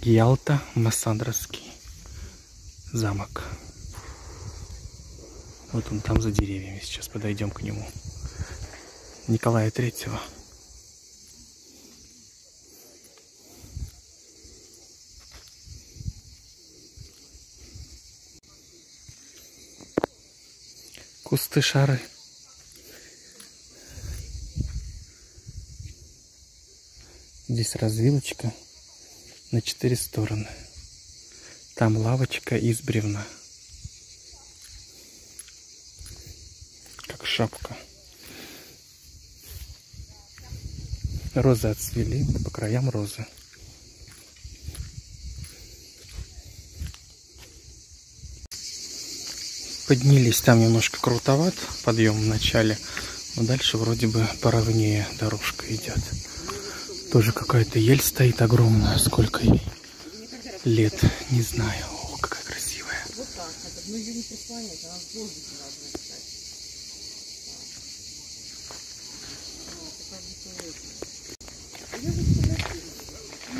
Ялта, Массандровский замок. Вот он там за деревьями. Сейчас подойдем к нему. Николая Третьего. Кусты шары. Здесь развилочка на 4 стороны. Там лавочка из бревна. Как шапка. Розы отцвели, по краям розы. Поднялись, там немножко крутоват подъем в начале, но дальше вроде бы поровнее дорожка идет. Тоже какая-то ель стоит огромная, сколько ей лет, не знаю. О, какая красивая. Вот так, но ее не прислонять, она в воздухе должна стать.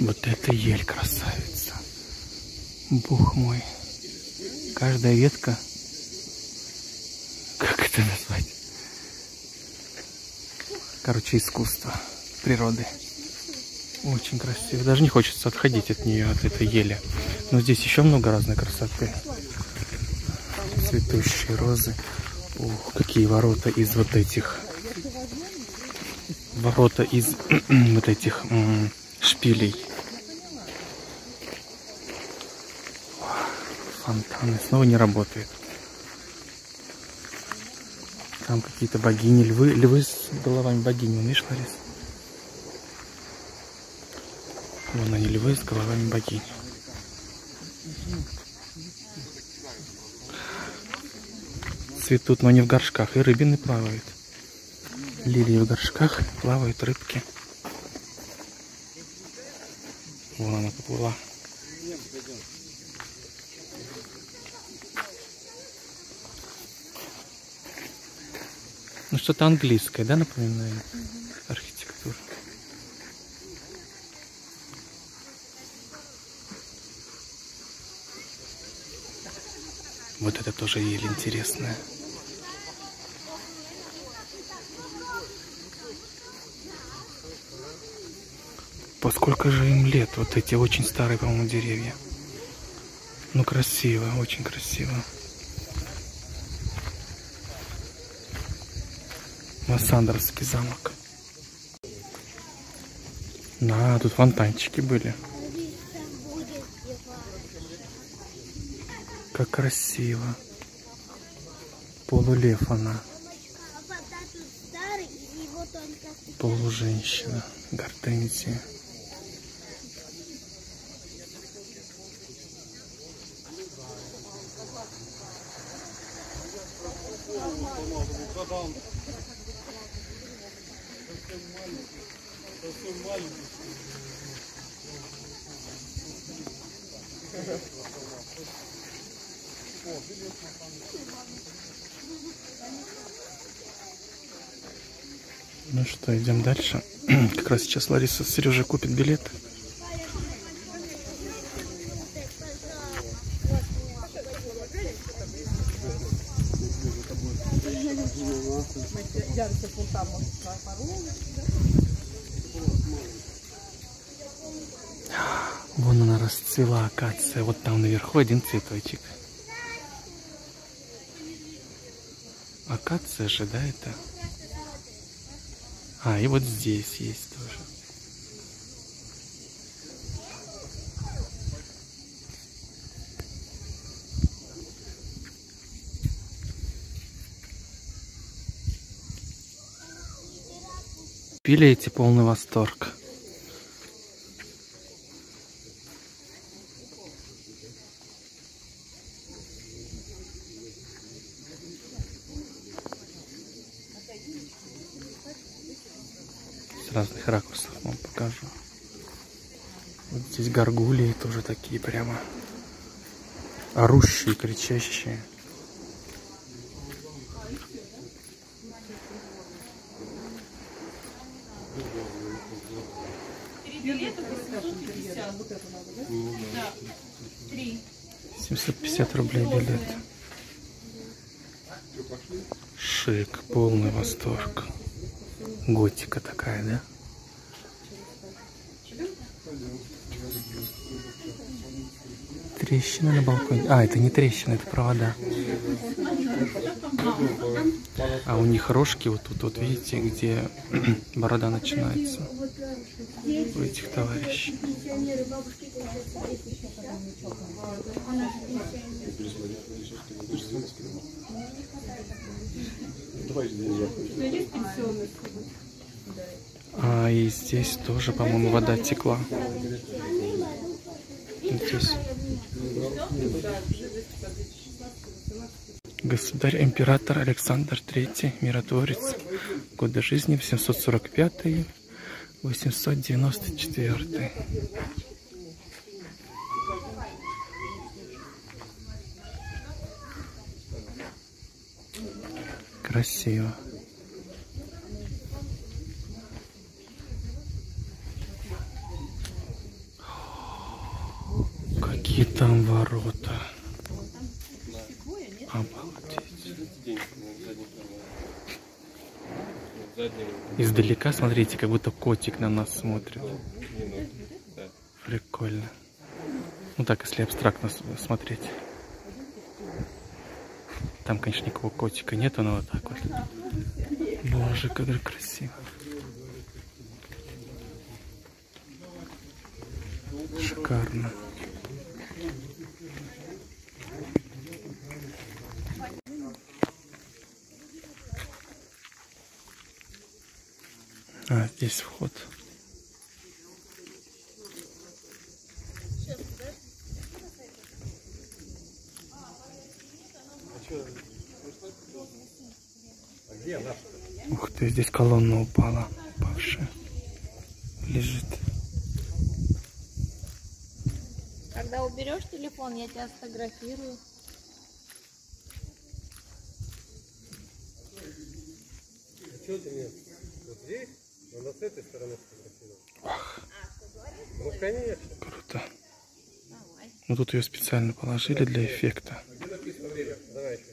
Вот это ель, красавица. Бог мой. Каждая ветка, как это назвать? Короче, искусство природы. Очень красиво. Даже не хочется отходить от нее, от этой ели. Но здесь еще много разной красоты. Цветущие розы. Ух, какие ворота из вот этих. Ворота из вот этих шпилей. Фонтаны снова не работает. Там какие-то богини, львы с головами богини. Видишь, Ларис? Вон они, львы с головами богини. Цветут, но не в горшках. И рыбины плавают. Лилии в горшках, плавают рыбки. Вон она поплыла. Ну что-то английское, да, напоминает? Архитектура. Вот это тоже ель интересная. Поскольку же им лет, вот эти очень старые, по-моему, деревья. Ну, красиво, очень красиво. Массандровский замок. Да, тут фонтанчики были. Как красиво. Полулев она. Полуженщина. Гортензия. Ну что, идем дальше. Как раз сейчас Лариса с Сережей купит билет. Вон она расцвела, акация. Вот там наверху один цветочек. Акация же, да, это? А, и вот здесь есть тоже. Пили эти полный восторг. С разных ракурсов вам покажу. Вот здесь горгулии тоже такие прямо орущие, кричащие. А, вот это надо, да? Да. 3. 750 рублей билет. Шик, полный восторг. Готика такая, да? Трещина на балконе. А, это не трещина, это провода. А у них рожки вот тут, вот видите, где борода начинается. У этих товарищей. А и здесь тоже, по-моему, вода текла. Здесь. Государь-император Александр III, миротворец. Годы жизни 745-894. Красиво. Какие там ворота. Обалдеть. Издалека, смотрите, как будто котик на нас смотрит. Прикольно. Ну так, если абстрактно смотреть. Там, конечно, никакого котика нету, но вот так вот. Боже, как же красиво. Шикарно. А, здесь вход. Ух ты, здесь колонна упала, упавшая. Лежит. Когда уберешь телефон, я тебя сфотографирую. Что ты мне? Вот здесь, но с этой стороны сфотографировал. Ну, конечно. Круто. Давай. Ну тут ее специально положили для эффекта. Где написано время? Давай еще.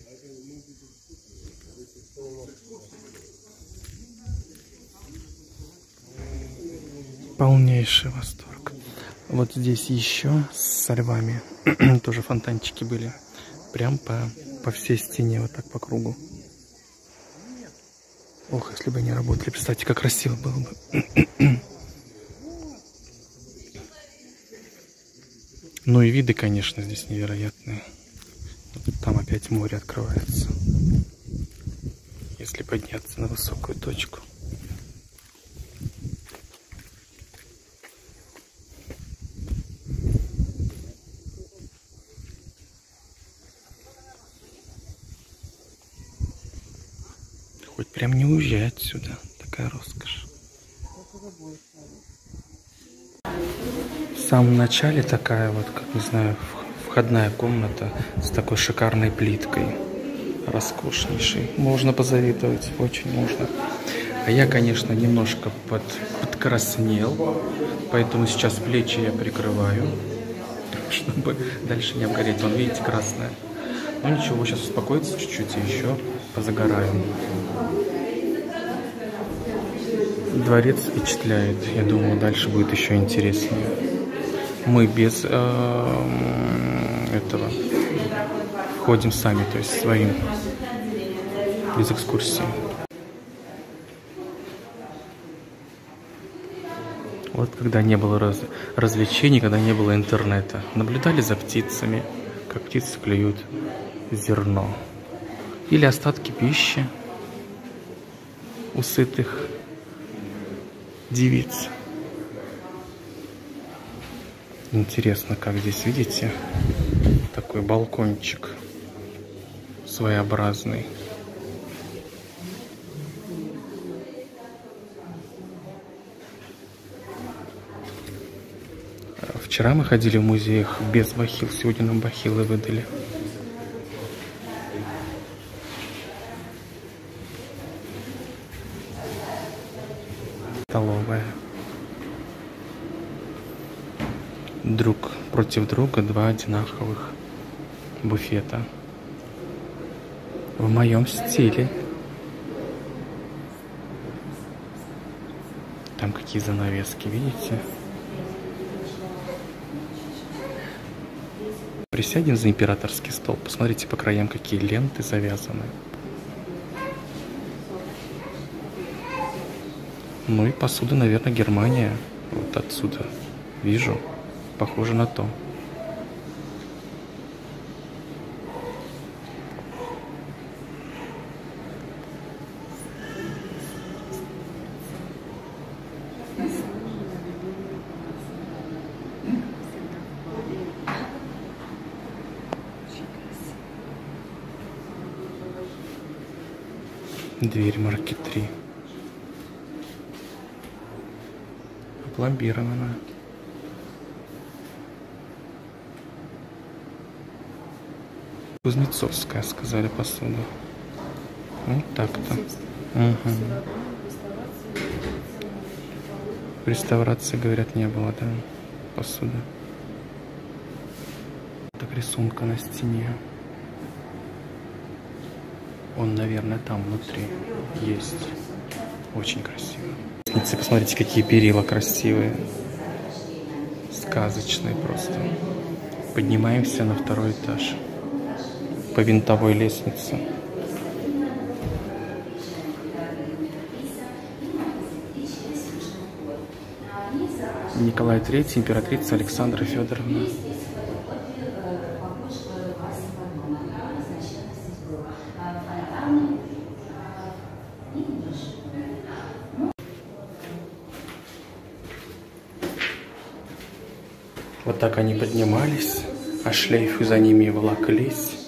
Полнейший восторг. Вот здесь еще со львами тоже фонтанчики были. Прям по всей стене, вот так по кругу. Ох, если бы они работали, представьте, как красиво было бы. Ну и виды, конечно, здесь невероятные. Там опять море открывается. Если подняться на высокую точку. Хоть прям не уезжай отсюда. Такая роскошь. В самом начале такая вот, как не знаю, входная комната с такой шикарной плиткой. Роскошнейшей. Можно позавидовать, очень можно. А я, конечно, немножко подкраснел, поэтому сейчас плечи я прикрываю, чтобы дальше не обгореть. Вон, видите, красное. Ну ничего, сейчас успокоится чуть-чуть и еще позагораем. Дворец впечатляет. Я думаю, дальше будет еще интереснее. Мы без этого ходим сами, то есть своим, без экскурсии. Вот когда не было развлечений, когда не было интернета. Наблюдали за птицами, как птицы клюют зерно. Или остатки пищи у сытых девиц. Интересно, как здесь, видите, такой балкончик своеобразный. Вчера мы ходили в музеях без бахил, сегодня нам бахилы выдали. Столовая. друг против друга два одинаковых буфета. В моем стиле. Там какие занавески, видите? Присядем за императорский стол. Посмотрите по краям, какие ленты завязаны. Ну и посуда, наверное, Германия. Вот отсюда вижу. Похоже на то. Дверь марки 3. Опломбирована. Кузнецовская, сказали, посуда. Вот так-то. Угу. Реставрации, говорят, не было, да, посуды. Так, рисунка на стене. Он, наверное, там внутри есть. Очень красиво. Посмотрите, какие перила красивые. Сказочные просто. Поднимаемся на второй этаж. По винтовой лестнице. Николай III, императрица Александра Федоровна. Вот так они поднимались, а шлейфы за ними волоклись,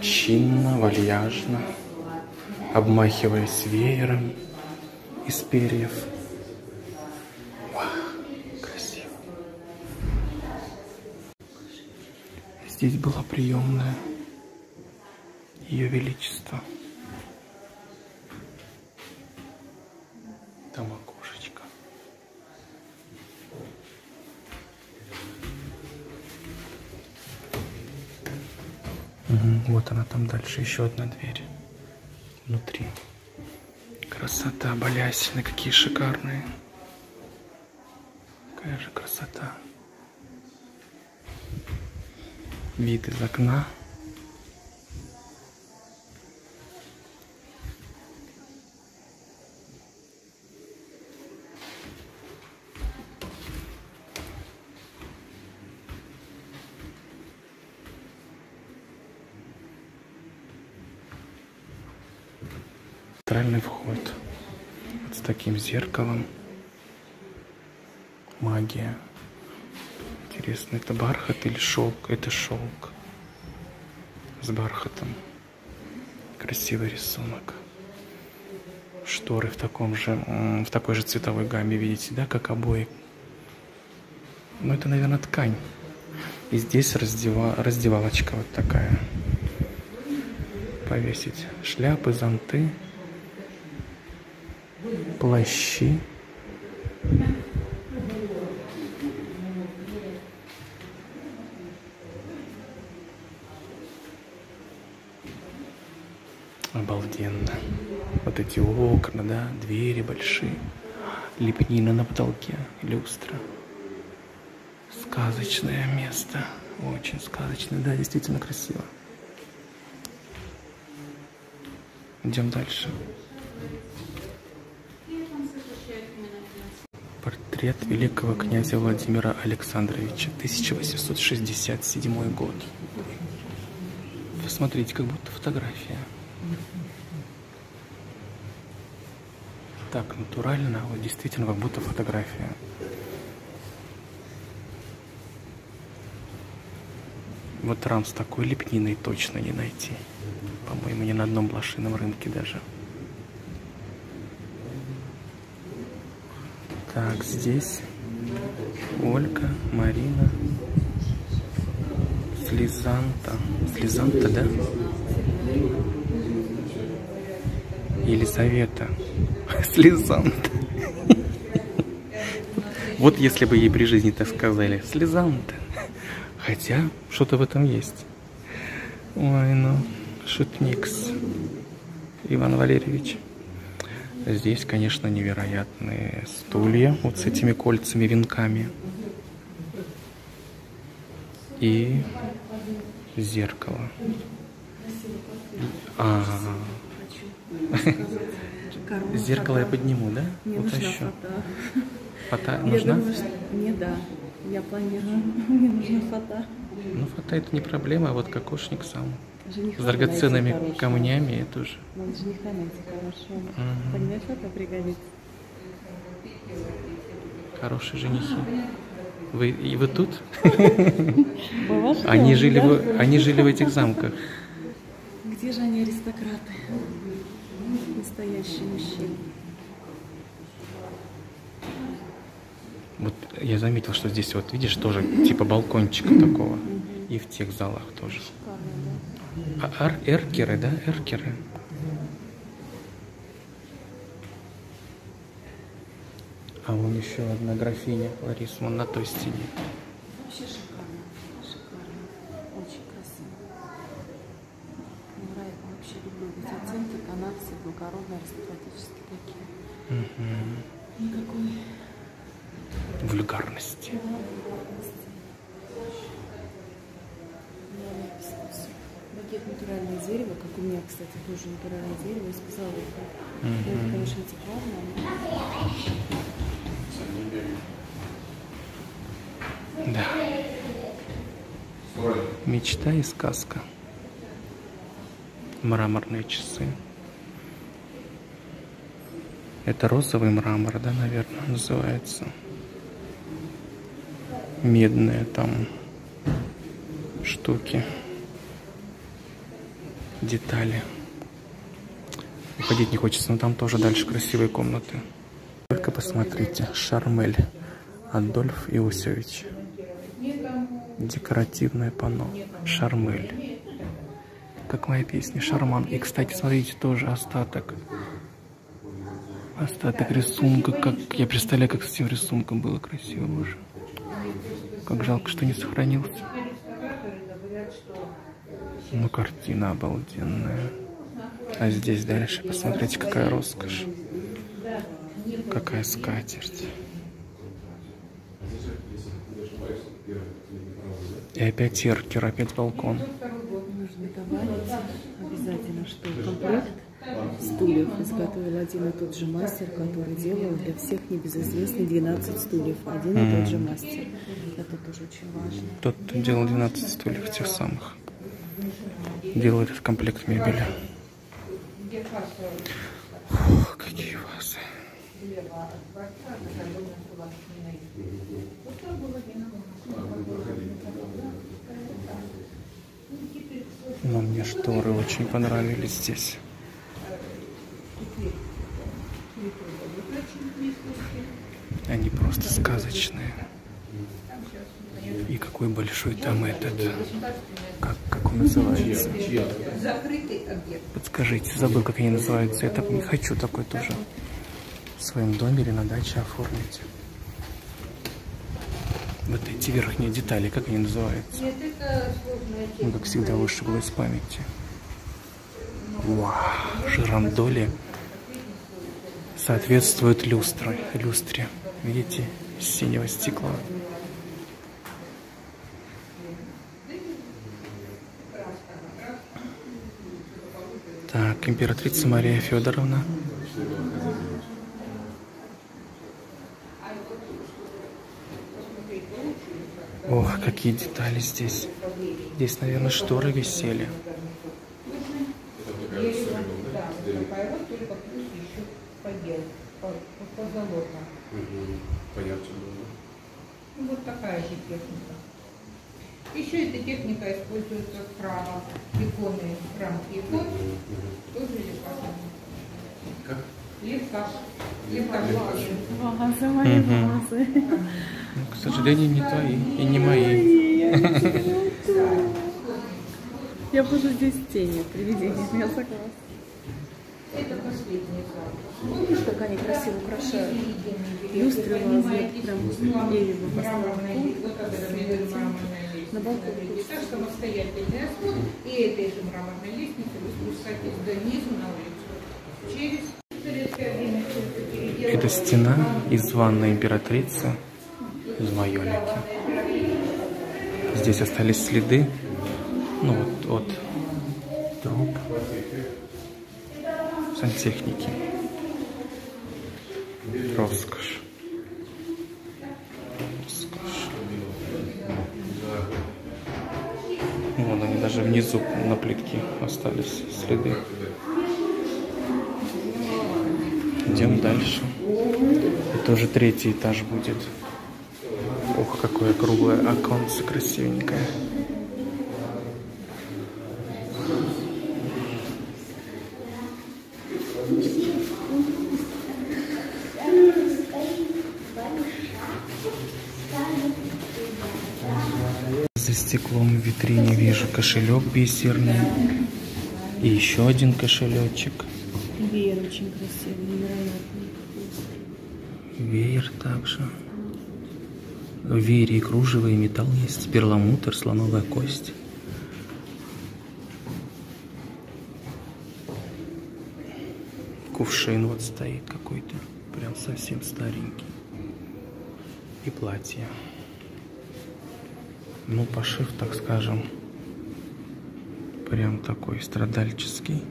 чинно, вальяжно, обмахиваясь веером из перьев. Вау, красиво. Здесь была приемная Ее Величества. Там окошечко. Вот она там дальше, еще одна дверь внутри. Красота, балясины, какие шикарные. Какая же красота. Вид из окна. Центральный вход. Вот с таким зеркалом. Магия. Интересно, это бархат или шелк? Это шелк. С бархатом. Красивый рисунок. Шторы в такой же цветовой гамме, видите, да, как обои. Ну, это, наверное, ткань. И здесь раздевалочка вот такая. Повесить шляпы, зонты, плащи. Обалденно. Вот эти окна, да, двери большие, лепнина на потолке, люстра. Сказочное место. Очень сказочное, да, действительно красиво. Идем дальше. Портрет великого князя Владимира Александровича, 1867 год. Посмотрите, как будто фотография. Так натурально, вот действительно, как будто фотография. Вот рам с такой лепниной точно не найти. По-моему, ни на одном блошином рынке даже. Так, здесь Ольга, Марина, Слизанта. Слизанта, да? Елизавета. Слизанта. Вот если бы ей при жизни так сказали, слезам-то. Хотя, что-то в этом есть. Ой, ну, шутникс. Иван Валерьевич. Здесь, конечно, невероятные стулья вот с этими кольцами, венками. И зеркало. Зеркало я подниму, да? Мне нужна Утащу. фото. Фото Я нужна? думаю, что... Мне да. Я планирую. Мне нужна фото. Ну, фото это не проблема, а вот кокошник сам. Жениха С драгоценными найти хорошего. камнями это уже. Надо жениха найти хорошего. Мгм. Понимаешь, фото пригодится. Хорошие женихи. Вы тут? Мы вошли, Они да? жили в этих замках. Где же они, аристократы? Настоящие мужчины. Вот я заметил, что здесь вот видишь тоже типа балкончика такого. И в тех залах тоже. Шикарно, да? А эркеры, да? Эркеры. А вон еще одна графиня Лариса, вон на той стене. Вообще шикарно. Шикарно. Очень красиво. Мне нравится. Вообще люблю эти оттенки, тонации, благородные, аристократические такие. Никакой Вульгарности. вульгарности. Багет натуральное дерево, как у меня, кстати, тоже натуральное дерево из позолота. Это, конечно, антикварное. Да. Мечта и сказка. Мраморные часы. Это розовый мрамор, да, наверное, называется. Медные там штуки. Детали. Уходить не хочется, но там тоже дальше красивые комнаты. Только посмотрите, Шармель, Адольф Иосифович. Декоративное панно. Шармель. Как моя песня, Шарман. И, кстати, смотрите, тоже остаток. Остаток рисунка. Как я представляю, как с этим рисунком было красиво, боже. Как жалко, что не сохранился. Ну, картина обалденная. А здесь дальше, посмотрите, какая роскошь. Какая скатерть. И опять эркер, опять балкон. Нужно добавить обязательно, что комплект стульев изготовил один и тот же мастер, который делал для всех небезызвестный 12 стульев. Один и тот же мастер. Это тоже очень важно. Тот, кто делал 12 стульев, тех самых. Делал этот комплект мебели. Фух, какие вазы. Но мне шторы очень понравились здесь. Они просто сказочные. И какой большой там этот, как он называется? Подскажите, забыл, как они называются. Я так не хочу такой тоже в своем доме или на даче оформить. Вот эти верхние детали, как они называются? Ну, как всегда, вышибло из памяти. Вау, жирандоли соответствует люстре. Видите, из синего стекла. Так, императрица Мария Федоровна. Ох, какие детали здесь. Здесь, наверное, шторы висели. Вот такая же техника. Еще эта техника используется в храмах. Иконы, храм икон, тоже лепка. Как? Лепка. Лепка. Вазы, мои вазы. К сожалению, не твои и не мои. Я буду здесь в тени, привидение, я согласна. Это последний зал. Видишь, как они красиво украшают. Люстры разные, прям дерево по на балконе. Это самостоятельный осмотр. И этой же мраморной лестницы вы спускаетесь до низу на улицу. Через Это стена из ванной императрицы из Майолики. Здесь остались следы, ну вот от труб сантехники. Роскошь. Роскошь. Вон они даже внизу на плитке остались следы. Идем дальше. Это уже 3-й этаж будет. Ох, какое круглое оконце красивенькое. За стеклом в витрине вижу кошелек бисерный. И еще один кошелечек. Веер очень красивый, невероятный. Веер также. В веере и кружево, и металл есть. Перламутр, слоновая кость. Кувшин вот стоит какой-то. Прям совсем старенький. И платье. Ну, пошив, так скажем, прям такой страдальческий.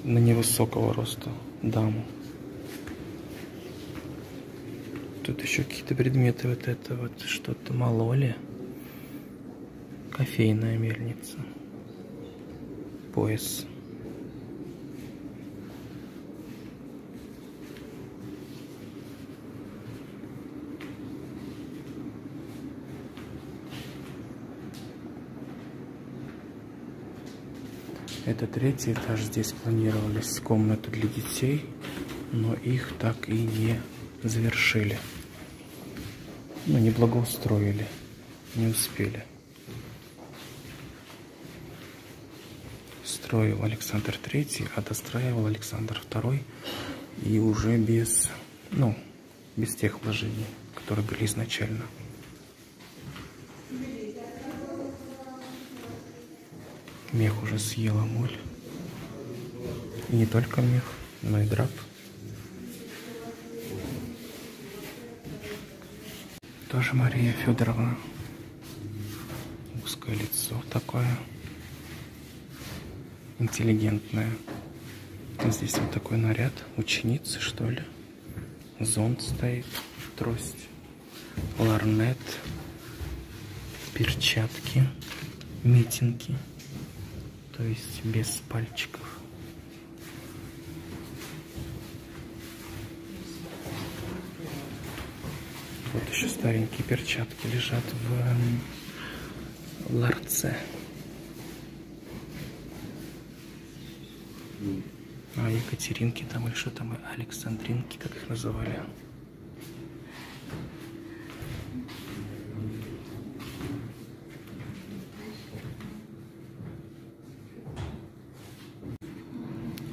На невысокого роста даму. Тут еще какие-то предметы. Вот это вот что-то мололи. Кофейная мельница. Пояс. Это 3-й этаж. Здесь планировались комнаты для детей, но их так и не завершили. Ну, не благоустроили. Не успели. Строил Александр III, а достраивал Александр II. И уже без, ну, без тех вложений, которые были изначально. Мех уже съела моль. И не только мех, но и драп. Тоже Мария Федоровна. Узкое лицо такое. Интеллигентное. Здесь вот такой наряд. Ученицы, что ли. Зонт стоит. Трость. Ларнет. Перчатки. Митинги. То есть без пальчиков. Вот еще старенькие перчатки лежат в ларце. А Екатеринки там или что там, Александринки, как их называли.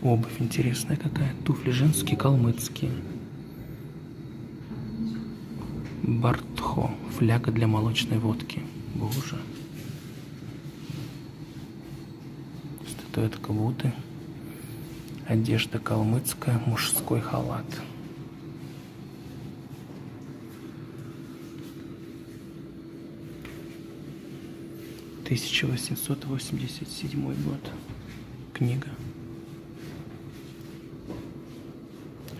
Обувь интересная какая. Туфли женские, калмыцкие. Бартхо. Фляга для молочной водки. Боже. Статуэтка Будды. Одежда калмыцкая. Мужской халат. — 1887 год. Книга.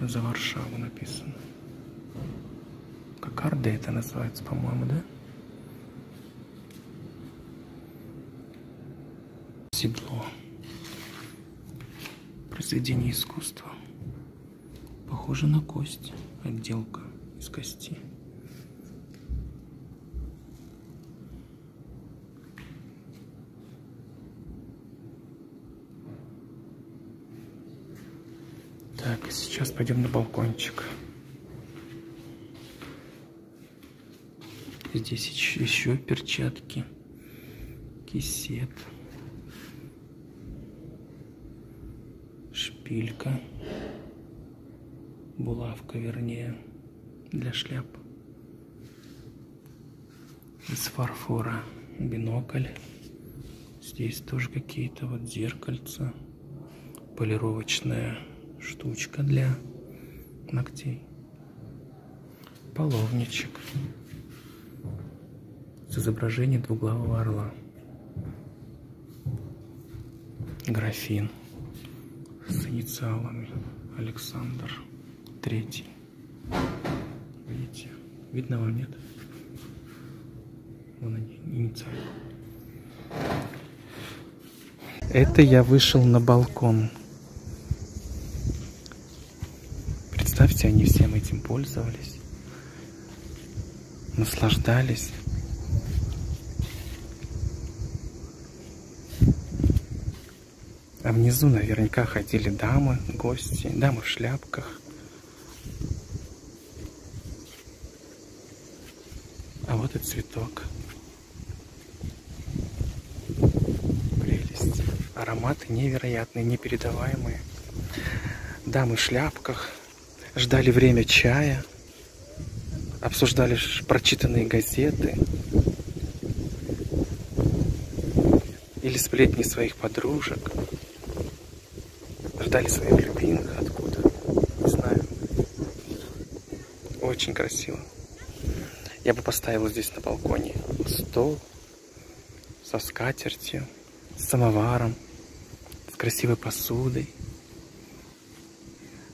За Варшаву написано. Кокарды это называется, по-моему, да? Седло. Произведение искусства. Похоже на кость. Отделка из кости. Так, сейчас пойдем на балкончик. Здесь еще перчатки, кисет, шпилька. Булавка, вернее, для шляп. Из фарфора бинокль. Здесь тоже какие-то вот зеркальца. Полировочная штучка для ногтей. Половничек с изображением двуглавого орла. Графин с инициалами Александр III. Видите? Видно вам, нет? Вон они, инициалы. Это я вышел на балкон. Представьте, они всем этим пользовались, наслаждались. А внизу наверняка ходили дамы, гости, дамы в шляпках. А вот и цветок. Прелесть. Ароматы невероятные, непередаваемые. Дамы в шляпках ждали время чая, обсуждали прочитанные газеты или сплетни своих подружек. Ждали своих любимых откуда, не знаю. Очень красиво. Я бы поставила здесь на балконе стол со скатертью, с самоваром, с красивой посудой,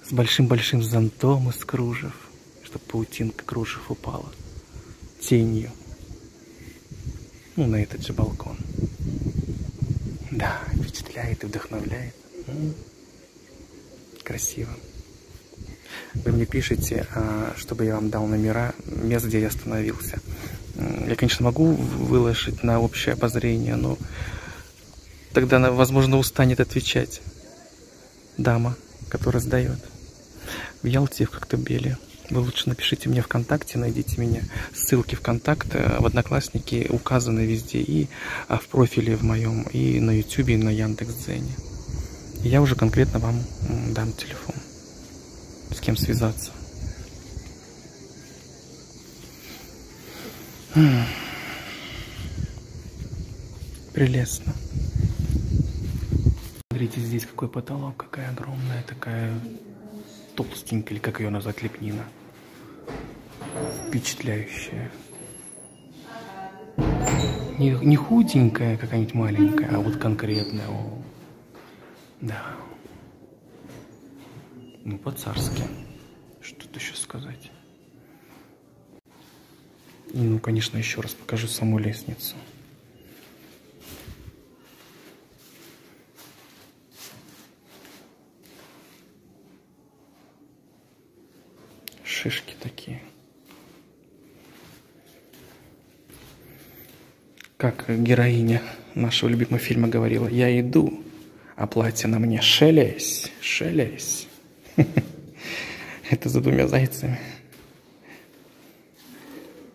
с большим-большим зонтом из кружев, чтобы паутинка кружев упала тенью. Ну, на этот же балкон. Да, впечатляет и вдохновляет. Красиво. Вы мне пишете, чтобы я вам дал номера мест, где я остановился. Я, конечно, могу выложить на общее обозрение, но тогда она, возможно, устанет отвечать дама, которая сдает. В Ялте, в Коктебеле. Вы лучше напишите мне ВКонтакте, найдите меня. Ссылки ВКонтакт, в Одноклассники указаны везде. И в профиле в моем, и на Ютубе, и на Яндекс.Дзене. Я уже конкретно вам дам телефон, с кем связаться. Прелестно. Смотрите, здесь какой потолок, какая огромная, такая толстенькая, или как ее назвать, лепнина. Впечатляющая. Не худенькая какая-нибудь маленькая, а вот конкретная. О. Да. Ну, по-царски. Что тут еще сказать? И, ну, конечно, еще раз покажу саму лестницу. Шишки такие. Как героиня нашего любимого фильма говорила: я иду, а платье на мне шелесть, шелесть. Это за двумя зайцами.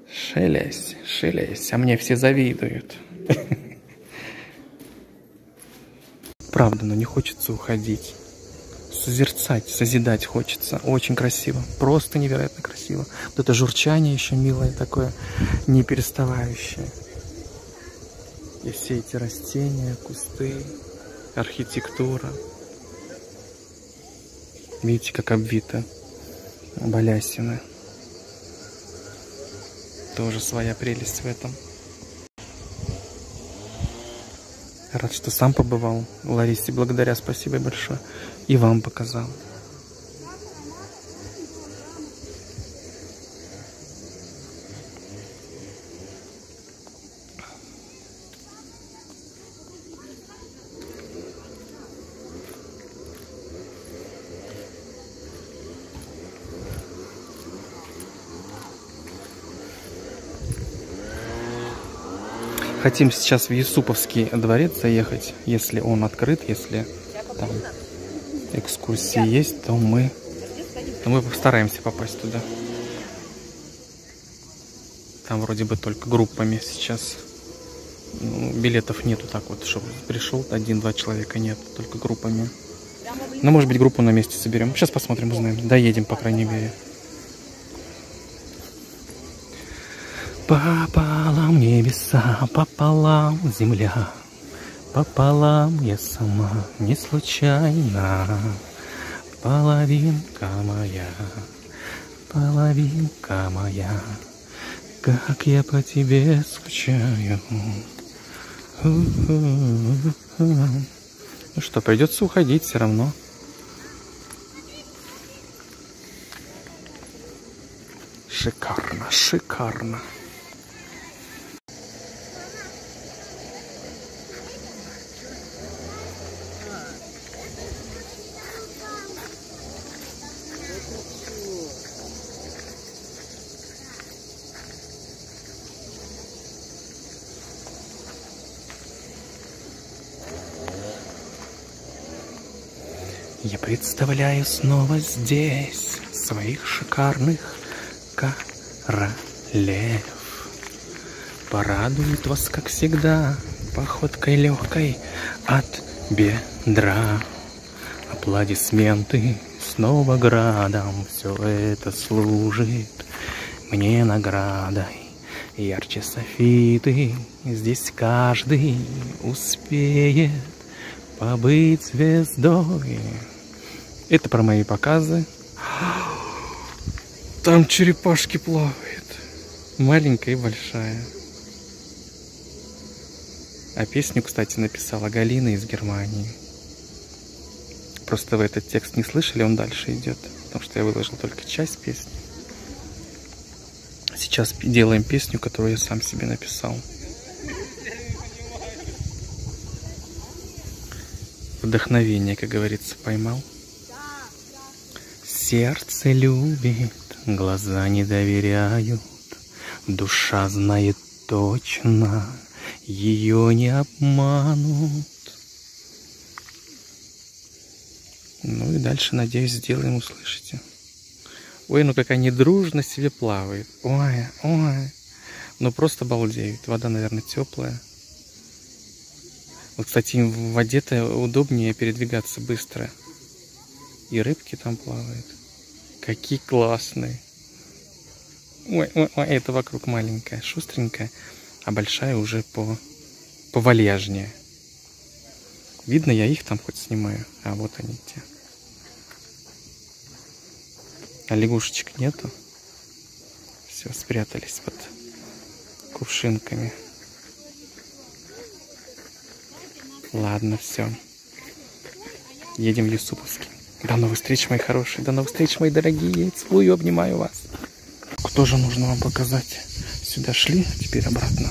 Шелесть, шелесть, а мне все завидуют. Правда, но не хочется уходить. Созерцать, созидать хочется. Очень красиво, просто невероятно красиво. Вот это журчание еще милое такое, не переставающее. И все эти растения, кусты, архитектура. Видите, как обвито балясины. Тоже своя прелесть в этом. Рад, что сам побывал. Ларисе благодаря, спасибо большое. И вам показал. Хотим сейчас в Юсуповский дворец заехать, если он открыт, если там экскурсии есть, то мы постараемся попасть туда. Там вроде бы только группами сейчас. Ну, билетов нету так вот, чтобы пришел 1-2 человека, нет, только группами. Ну, может быть, группу на месте соберем. Сейчас посмотрим, узнаем. Доедем, по крайней мере. Пополам небеса, пополам земля, пополам я сама, не случайно. Половинка моя, как я по тебе скучаю. Ну что, придется уходить все равно. Шикарно, шикарно. Я представляю снова здесь своих шикарных королев. Порадует вас, как всегда, походкой легкой от бедра. Аплодисменты снова градом, все это служит мне наградой. Ярче софиты, здесь каждый успеет побыть звездой. Это про мои показы. Там черепашки плавают. Маленькая и большая. А песню, кстати, написала Галина из Германии. Просто вы этот текст не слышали, он дальше идет. Потому что я выложил только часть песни. Сейчас делаем песню, которую я сам себе написал. Вдохновение, как говорится, поймал. Сердце любит, глаза не доверяют, душа знает точно, ее не обманут. Ну и дальше, надеюсь, сделаем, услышите. Ой, ну как они дружно себе плавают. Ой, ой. Ну просто балдеют. Вода, наверное, теплая. Вот, кстати, им в воде-то удобнее передвигаться быстро. И рыбки там плавают. Какие классные. Ой, ой, ой, это вокруг маленькая, шустренькая, а большая уже повальяжнее. Видно, я их там хоть снимаю. А вот они те. А лягушечек нету. Все, спрятались под кувшинками. Ладно, все. Едем в Юсуповский. До новых встреч, мои хорошие. До новых встреч, мои дорогие. Целую, обнимаю вас. Тоже нужно вам показать. Сюда шли, теперь обратно.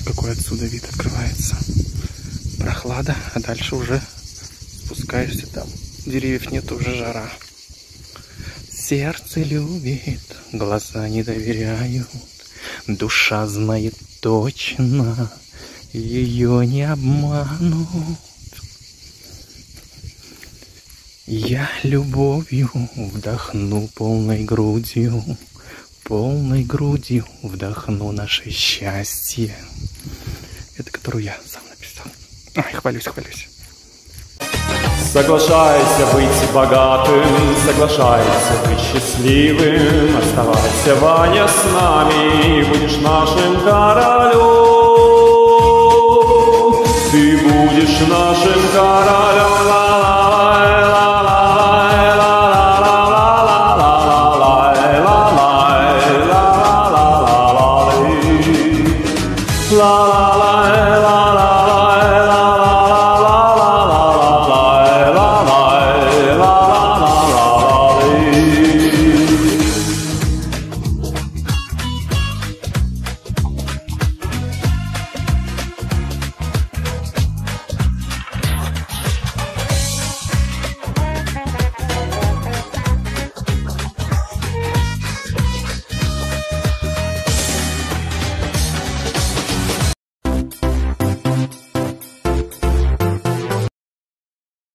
Какой отсюда вид открывается. Прохлада, а дальше уже спускаешься там. Деревьев нет, уже жара. Сердце любит, глаза не доверяют. Душа знает точно, ее не обманут. Я любовью вдохну полной грудью вдохну наше счастье. Это которую я сам написал. Ой, хвалюсь. Соглашайся быть богатым, соглашайся быть счастливым. Оставайся, Ваня, с нами, будешь нашим королем. Ты будешь нашим королем.